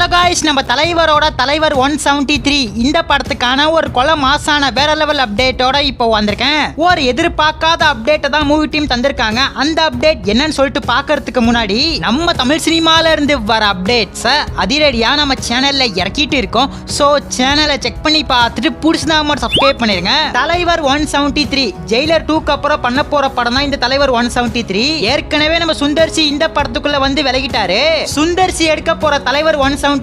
Hello guys நம்ம தலைவரோட தலைவர் 173 இந்த படத்துக்கான ஒரு கொலை மாசான வேற லெவல் அப்டேட்டோட இப்போ வந்திருக்கேன். ஒரு எதிர்பார்க்காத அப்டேட்டை தான் மூவி டீம் தந்திருக்காங்க. அந்த அப்டேட் என்னன்னு சொல்லிட்டு பார்க்கிறதுக்கு முன்னாடி நம்ம தமிழ் சினிமால இருந்து வர அப்டேட்ஸை அதிரடியா நம்ம சேனல்ல இறக்கிட்டு இருக்கோம். ஸோ சேனலை செக் பண்ணி பார்த்துட்டு பிடிச்சதா மட்டும் சப்ஸ்கிரைப் பண்ணிருங்க. தலைவர் 173 ஜெயிலர் 2க்கு அப்புறம் பண்ண போற படம் தான் இந்த தலைவர் 173. ஏற்கனவே நம்ம சுந்தர்சி இந்த படத்துக்குள்ள வந்து விலகிட்டாரு. சுந்தர்சி எடுக்க போற தலைவர் 173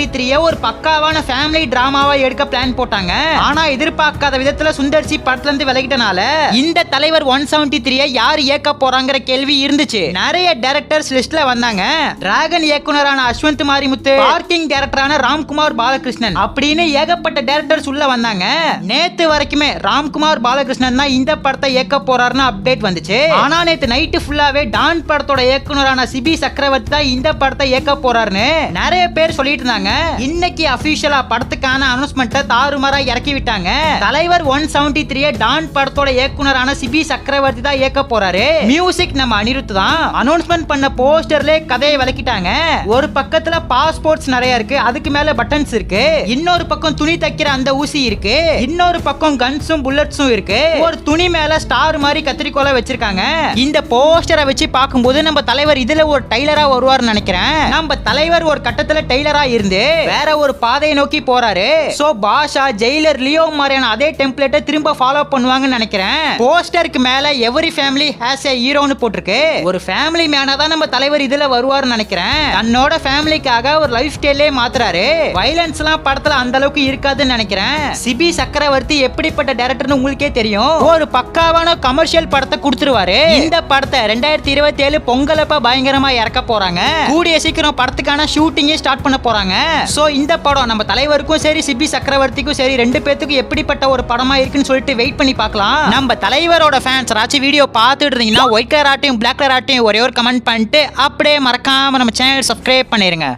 ஒரு பக்காவான ஃபேமிலி டிராமாவா எடுக்க பிளான் போட்டாங்க. ஆனா எதிர்பார்க்காத விதத்துல சுந்தர்சி படத்துல இருந்து விலகிட்டனால இந்த தலைவர் 173 யார் இயக்க போறாங்கற கேள்வி இருந்துச்சு. நிறைய டைரக்டர்ஸ் லிஸ்ட்ல வந்தாங்க. டிராகன் இயக்குனரான அஸ்வந்த் மாரிமுத்து, பார்க்கிங் டைரக்டரான ராம்குமார் பாலகிருஷ்ணன் அப்படின்னு ஏகப்பட்ட டைரக்டர்ஸ் உள்ள வந்தாங்க. நேத்து வரைக்குமே ராம்குமார் பாலகிருஷ்ணன் தான் இந்த படத்தை இயக்க போறாருன்னு அப்டேட் வந்துச்சு. ஆனா நேத்து நைட் ஃபுல்லாவே டான் படத்தோட இயக்குனரான சிபி சக்கரவர்த்தி தான் இந்த படத்தை இயக்க போறாருன்னு நிறைய பேர் சொல்லிட்டு இருந்தாங்க. இன்னைக்கு அபிஷியலா படத்துக்கான அனௌன்ஸ்மெண்ட்டை தாறுமாறா இறக்கி விட்டாங்க. தலைவர் 173 டான் படத்தோட இயக்குனரான சிபி சக்கரவர்த்தி தான் இயக்க போறாரு. மியூசிக் நம்ம அனிருத் தான். அனௌன்ஸ்மெண்ட் பண்ண போஸ்டர்ல கதையை விளக்கிட்டாங்க. ஒரு பக்கத்துல பாஸ்போர்ட்ஸ் நிறைய இருக்கு, அதுக்கு மேல பட்டன்ஸ் இருக்கு. இன்னொரு பக்கம் துணி தைக்கிற அந்த ஊசி இருக்கு. இன்னொரு பக்கம் கன்ஸும் புல்லட்ஸும் இருக்கு. ஒரு துணி மேல ஸ்டார் மாதிரி கத்திரிக்கோலை வச்சிருக்காங்க. இந்த போஸ்டரை வச்சு பார்க்கும்போது நம்ம தலைவர் இதுல ஒரு டைலரா வருவார்னு நினைக்கிறேன். நம்ம தலைவர் ஒரு கட்டத்துல டெய்லரா இருந்து வேற ஒரு பாதையை நோக்கி போறாரு. சோ பாஷா, ஜெயிலர், லியோ மாதிரியான அதே டெம்ப்ளேட்டை திரும்ப ஃபாலோ பண்ணுவாங்கன்னு நினைக்கிறேன். போஸ்டருக்கு மேல எவரி ஃபேமிலி ஹேஸ் எ ஹீரோன்னு போட்டிருக்கு. ஒரு ஃபேமிலி மேனா தான் நம்ம தலைவர் இதுல வருவார்னு நினைக்கிறேன். தன்னோட ஃபேமிலிக்காக ஒரு லைஃப் ஸ்டைலே மாத்துறாரு. வயலன்ஸ் எல்லாம் படத்துல அந்த அளவுக்கு இருக்காதுன்னு நினைக்கிறேன். சிபி சக்கரவர்த்தி எப்படிப்பட்ட டைரக்டர்னு உங்களுக்கே தெரியும். ஒரு பக்காவான கமர்ஷியல் படத்தை கொடுத்துருவாரு. இந்த படத்தை 2027 பொங்கலப்ப பயங்கரமா இறக்க போறாங்க. கூடிய சீக்கிரம் படத்துக்கான ஷூட்டிங்கே ஸ்டார்ட் பண்ண போறாங்க. சோ இந்த படம் நம்ம தலைவருக்கும் சரி சிபி சக்கரவர்த்திக்கும் சரி ரெண்டு பேத்துக்கும் எப்படிப்பட்ட ஒரு படமா இருக்குன்னு சொல்லிட்டு வெயிட் பண்ணி பார்க்கலாம். நம்ம தலைவரோட ஃபேன்ஸ் ராச்சி வீடியோ பார்த்துட்டு இருந்தீங்கன்னா ஒயிட் கலர் ஆட்டையும் பிளாக் கலர் ஆட்டையும் ஒரே ஒரு கமெண்ட் பண்ணிட்டு அப்படியே மறக்காம நம்ம சேனல் சப்ஸ்கிரைப் பண்ணிருங்க.